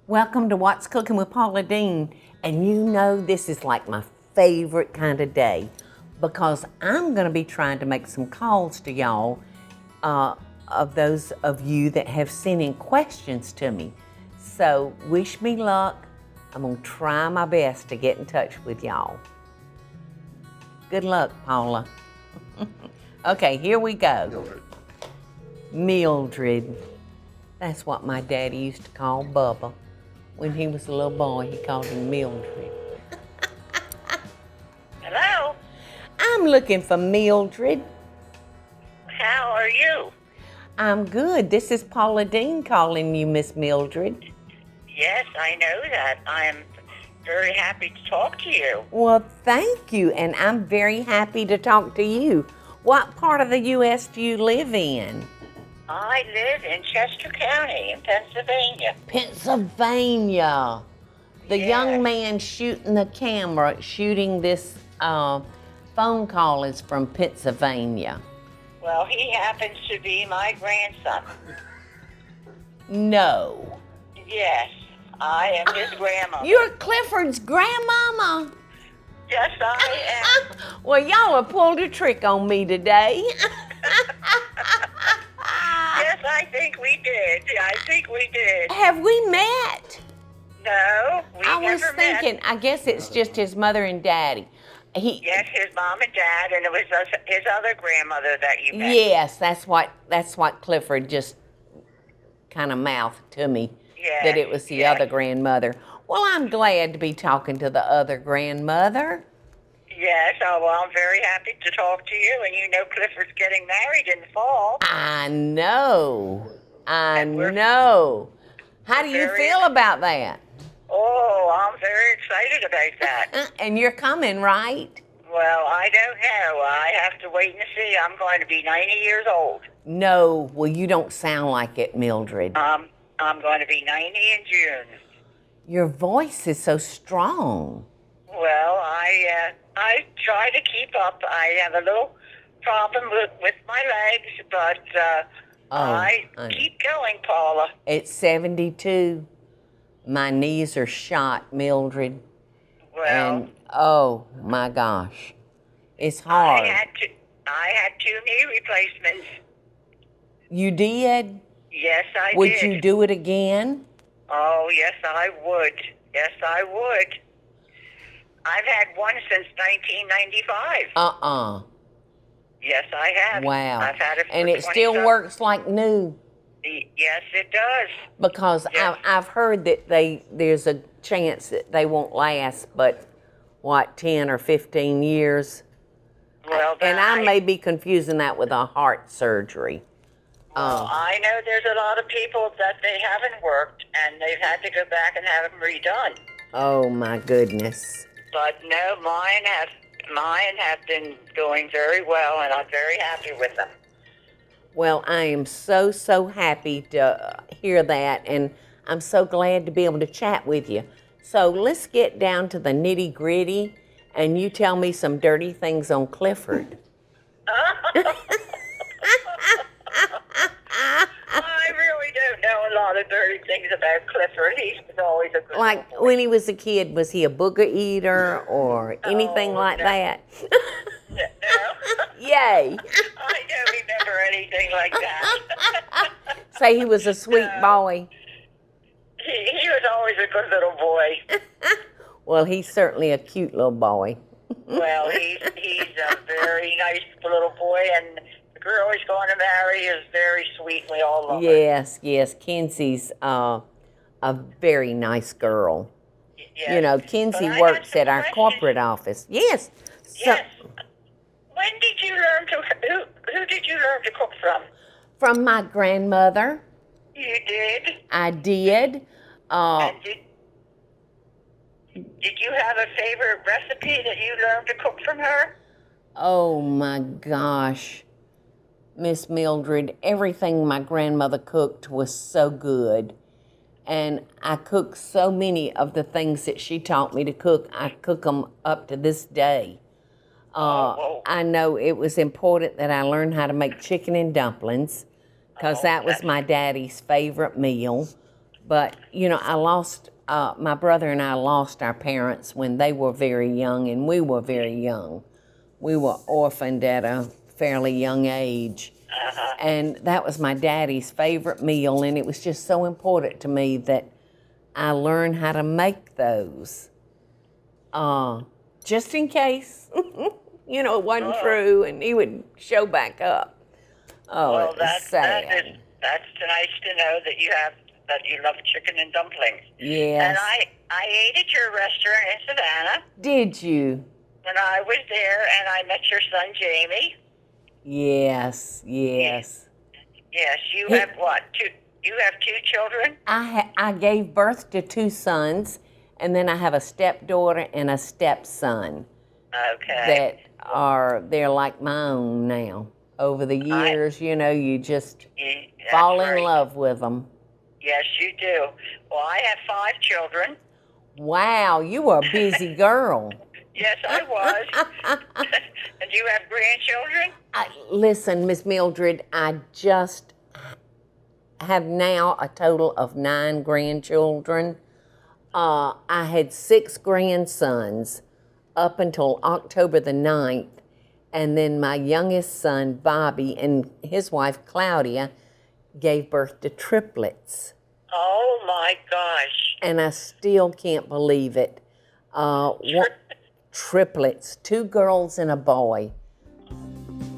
Welcome to What's Cooking with Paula Deen. And you know this is like my favorite kind of day because I'm going to be trying to make some calls to y'all of those of you that have sent in questions to me. So wish me luck. I'm going to try my best to get in touch with y'all. Good luck, Paula. Okay, here we go. Mildred. That's what my daddy used to call Bubba. When he was a little boy, he called him Mildred. Hello? I'm looking for Mildred. How are you? I'm good. This is Paula Deen calling you, Miss Mildred. Yes, I know that. I'm very happy to talk to you. Well, thank you, and I'm very happy to talk to you. What part of the U.S. do you live in? I live in Chester County in Pennsylvania. Pennsylvania. The Yes. young man shooting the camera, shooting this phone call is from Pennsylvania. Well, he happens to be my grandson. No. Yes, I am his grandmother. You're Clifford's grandmama. Yes, I am. Well, y'all have pulled a trick on me today. Yes, I think we did. I think we did. Have we met? No, we I was never thinking, met. I guess it's just his mother and daddy. Yes, his mom and dad, and it was his other grandmother that you met. Yes, that's what Clifford just kind of mouthed to me, Yes, that it was the yes. other grandmother. Well, I'm glad to be talking to the other grandmother. Yes, well, I'm very happy to talk to you, and you know Clifford's getting married in the fall. I know. And we're- How do you very- feel about that? Oh, I'm very excited about that. And you're coming, right? Well, I don't know. I have to wait and see. I'm going to be 90 years old. No, well, you don't sound like it, Mildred. I'm going to be 90 in June. Your voice is so strong. Well, I try to keep up. I have a little problem with my legs, but I keep going, Paula. At 72, my knees are shot, Mildred. Well, And oh my gosh, it's hard. I had 2 knee replacements. You did? Yes, I Would did. you do it again? Oh, yes, I would. Yes, I would. I've had one since 1995. Yes, I have. Wow. I've had it for And it 20 still some- works like new. Yes, it does. Because Yes. I've heard that there's a chance that they won't last but, 10 or 15 years? Well, And I may be confusing that with a heart surgery. Well, I know there's a lot of people that they haven't worked, and they've had to go back and have them redone. Oh my goodness. But no, mine have been doing very well, and I'm very happy with them. Well, I am so happy to hear that, and I'm so glad to be able to chat with you. So let's get down to the nitty gritty, and you tell me some dirty things on Clifford. I really don't know a lot of dirty things about Clifford. He was always a good Like little boy. when he was a kid, was he a booger eater or anything like no. that? No, Yay! I don't remember anything like that. Say he was a sweet boy. He was always a good little boy. Well, he's certainly a cute little boy. Well, he's a very nice little boy, and the girl he's going to marry is very sweet. We all love her. Yes. Kenzie's a very nice girl. Yes. You know, But Kenzie I works had at some our questions. corporate office. Yes. So, Yes. When did you learn to? Who did you learn to cook from? from my grandmother, You did. I did. And did you have a favorite recipe that you learned to cook from her? Oh my gosh, Miss Mildred, everything my grandmother cooked was so good. And I cook so many of the things that she taught me to cook. I cook them up to this day. I know it was important that I learned how to make chicken and dumplings because that was my daddy's favorite meal. But, you know, my brother and I lost our parents when they were very young and we were very young. We were orphaned at a fairly young age. And that was my daddy's favorite meal, and it was just so important to me that I learned how to make those. Just in case, you know, it wasn't true, and he would show back up. Oh, well, it was sad. that's nice to know that you love chicken and dumplings. Yes. And I ate at your restaurant in Savannah. Did you? When I was there, and I met your son Jamie. Yes. Yes, you have what? You have two children? I gave birth to 2 sons, and then I have a stepdaughter and a stepson. Okay. They're like my own now. Over the years, you know, you just That's fall in right. love with them. Yes, you do. Well, I have 5 children. Wow, you were a busy girl. Yes, I was. And you have grandchildren? Listen, Miss Mildred, I just have now a total of 9 grandchildren. I had 6 grandsons up until October the 9th, and then my youngest son, Bobby, and his wife, Claudia, gave birth to triplets. Oh, my gosh. And I still can't believe it. Triplets, 2 girls and a boy.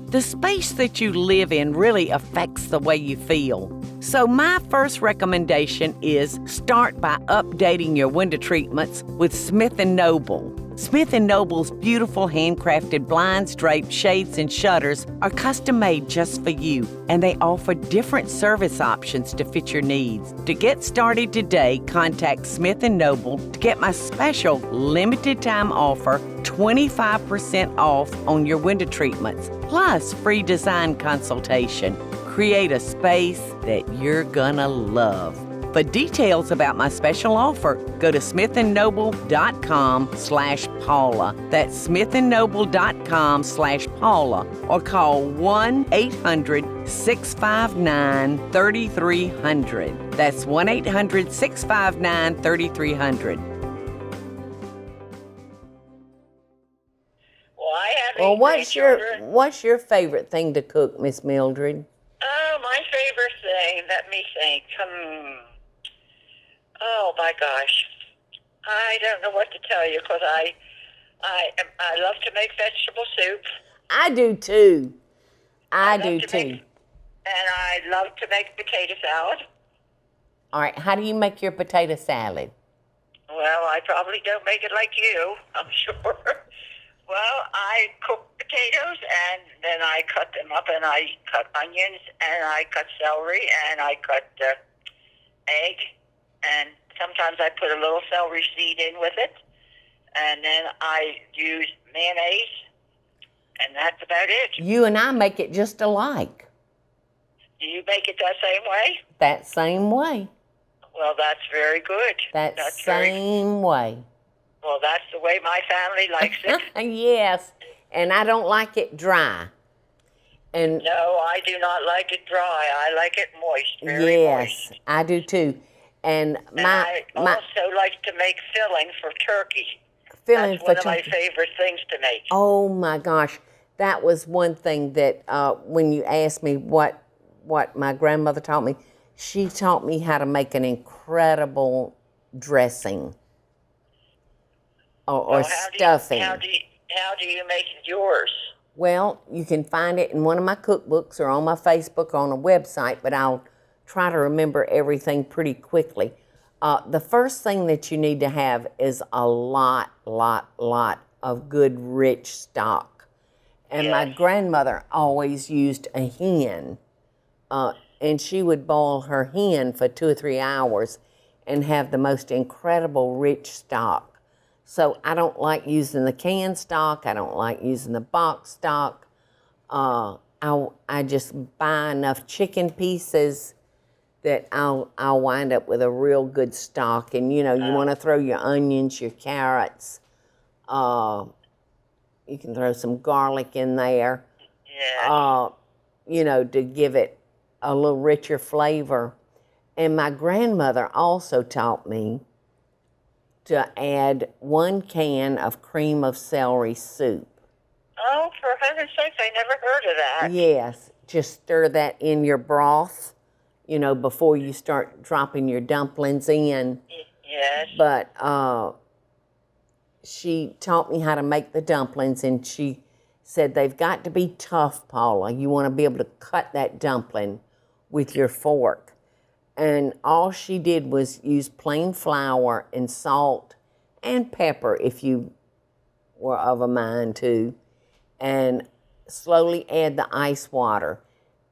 The space that you live in really affects the way you feel. So my first recommendation is start by updating your window treatments with Smith & Noble. Smith & Noble's beautiful handcrafted blinds, drapes, shades, and shutters are custom made just for you, and they offer different service options to fit your needs. To get started today, contact Smith & Noble to get my special limited time offer, 25% off on your window treatments, plus free design consultation. Create a space that you're gonna love. For details about my special offer, go to smithandnoble.com/Paula. That's smithandnoble.com/Paula, or call 1-800-659-3300. That's 1-800-659-3300. Well, I have Well, 8 grandchildren. what's your favorite thing to cook, Miss Mildred? Oh, my favorite thing. Let me think. Oh my gosh, I don't know what to tell you because I love to make vegetable soup. I do too. I love do to too. and I love to make potato salad. All right, how do you make your potato salad? Well, I probably don't make it like you, I'm sure. Well, I cook potatoes and then I cut them up, and I cut onions and I cut celery and I cut egg. And sometimes I put a little celery seed in with it. And then I use mayonnaise. And that's about it. You and I make it just alike. Do you make it that same way? That same way. Well, that's very good. That same way. Well, that's the way my family likes it. Yes, and I don't like it dry. And no, I do not like it dry. I like it moist, very moist. Yes, I do too. And I also like to make filling for turkey. That's one of my favorite things to make. Oh my gosh, that was one thing that when you asked me what my grandmother taught me, she taught me how to make an incredible dressing or stuffing. How do you make yours? Well, you can find it in one of my cookbooks or on my Facebook or on a website, but I'll try to remember everything pretty quickly. The first thing that you need to have is a lot of good, rich stock. And yes. My grandmother always used a hen, and she would boil her hen for 2 or 3 hours and have the most incredible rich stock. So I don't like using the canned stock. I don't like using the box stock. I just buy enough chicken pieces that I'll wind up with a real good stock. And, you know, you want to throw your onions, your carrots. You can throw some garlic in there, yeah. You know, to give it a little richer flavor. And my grandmother also taught me to add 1 can of cream of celery soup. Oh, for heaven's sakes, I never heard of that. Yes, just stir that in your broth, before you start dropping your dumplings in. Yes. But she taught me how to make the dumplings, and she said they've got to be tough, Paula. You want to be able to cut that dumpling with your fork. And all she did was use plain flour and salt and pepper, if you were of a mind to, and slowly add the ice water.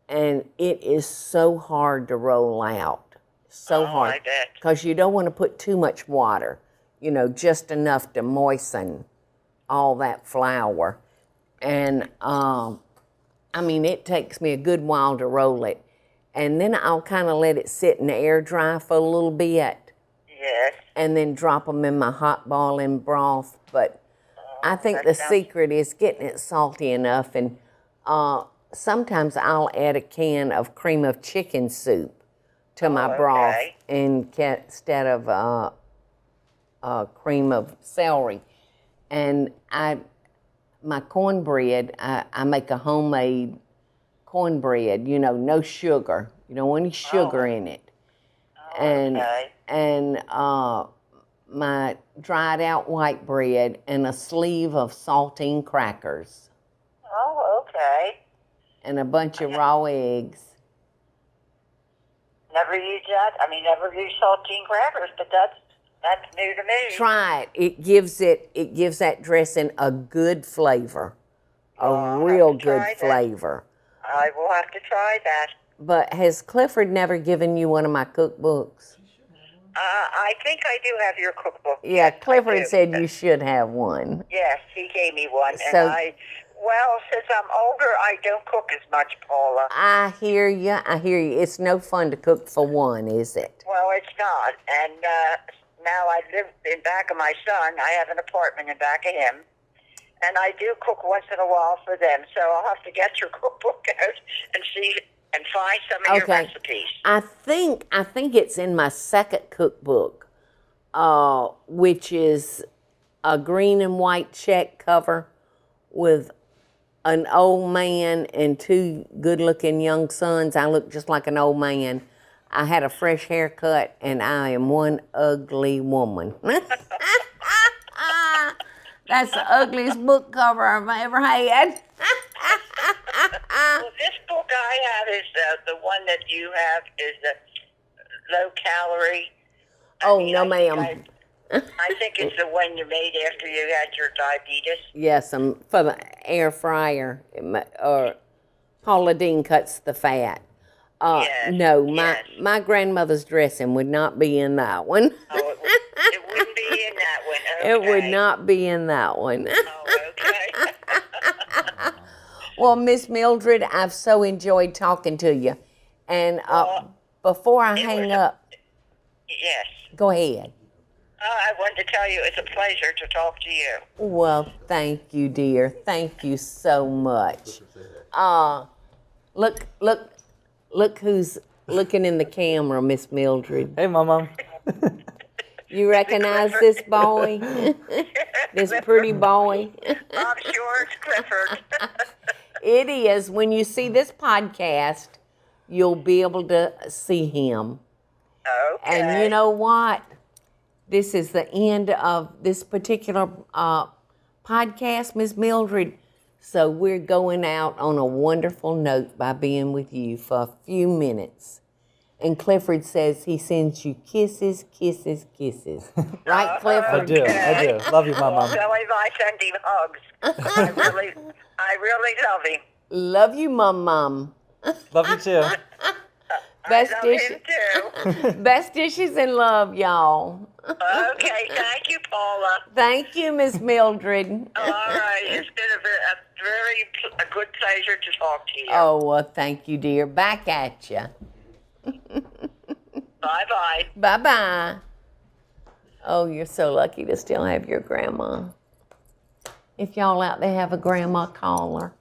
And it is so hard to roll out. So hard. I bet. Because you don't want to put too much water, just enough to moisten all that flour. And, it takes me a good while to roll it. And then I'll kind of let it sit in the air dry for a little bit. Yes. And then drop them in my hot boiling broth. But I think the secret is getting it salty enough. And sometimes I'll add a can of cream of chicken soup to my broth instead of cream of celery. And my cornbread, I make a homemade cornbread, no sugar. You don't want any sugar in it. And my dried out white bread and a sleeve of saltine crackers. Oh, okay. And a bunch of raw eggs. Never used that. Never used saltine crackers, but that's new to me. Try it. It gives that dressing a good flavor. A real good flavor. I will have to try that. But has Clifford never given you one of my cookbooks? I think I do have your cookbook. Yeah, Clifford said you should have one. Yes, he gave me one. So, and since I'm older, I don't cook as much, Paula. I hear you. It's no fun to cook for one, is it? Well, it's not. And now I live in back of my son. I have an apartment in back of him. And I do cook once in a while for them. So I'll have to get your cookbook out and see and find some of your recipes. I think it's in my second cookbook, which is a green and white check cover with an old man and 2 good-looking young sons. I look just like an old man. I had a fresh haircut, and I am one ugly woman. That's the ugliest book cover I've ever had. Well, this book I have is the one that you have is the low calorie. No, ma'am. I think it's the one you made after you had your diabetes. Yes, for the air fryer. Paula Deen cuts the fat. My grandmother's dressing would not be in that one. Oh, it wouldn't be in that one. Okay. It would not be in that one. Oh, okay. Well, Miss Mildred, I've so enjoyed talking to you. And before I hang up... Yes. Go ahead. I wanted to tell you it's a pleasure to talk to you. Well, thank you, dear. Thank you so much. Look who's looking in the camera, Miss Mildred. Hey, Mama. You recognize this boy? This pretty boy? I'm sure it's Clifford. It is. When you see this podcast, you'll be able to see him. Okay. And you know what? This is the end of this particular podcast, Miss Mildred. So we're going out on a wonderful note by being with you for a few minutes. And Clifford says he sends you kisses, kisses, kisses. Right, Clifford? I do. Love you, Mama. Well, tell him I send him hugs. I really love him. Love you, Mom. Love you, too. Best I love dishes. him, too. Best dishes and love, y'all. Okay, thank you, Paula. Thank you, Miss Mildred. All right, it's been a good pleasure to talk to you. Oh, well, thank you, dear. Back at you. Bye-bye. Bye-bye. Oh, you're so lucky to still have your grandma. If y'all out there have a grandma, call her.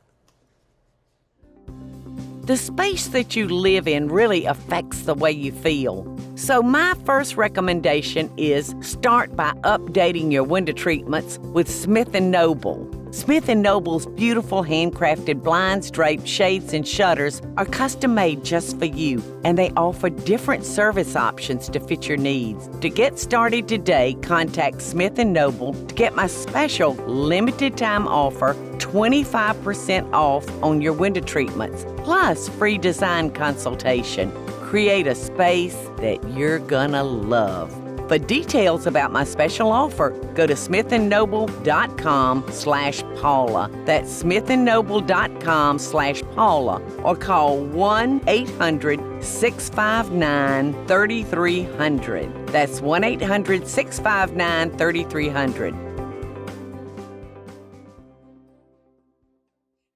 The space that you live in really affects the way you feel. So my first recommendation is start by updating your window treatments with Smith & Noble. Smith & Noble's beautiful handcrafted blinds, drapes, shades, and shutters are custom made just for you, and they offer different service options to fit your needs. To get started today, contact Smith & Noble to get my special limited time offer, 25% off on your window treatments, plus free design consultation. Create a space that you're gonna love. For details about my special offer, go to smithandnoble.com/Paula. That's smithandnoble.com/Paula, or call 1-800-659-3300. That's 1-800-659-3300.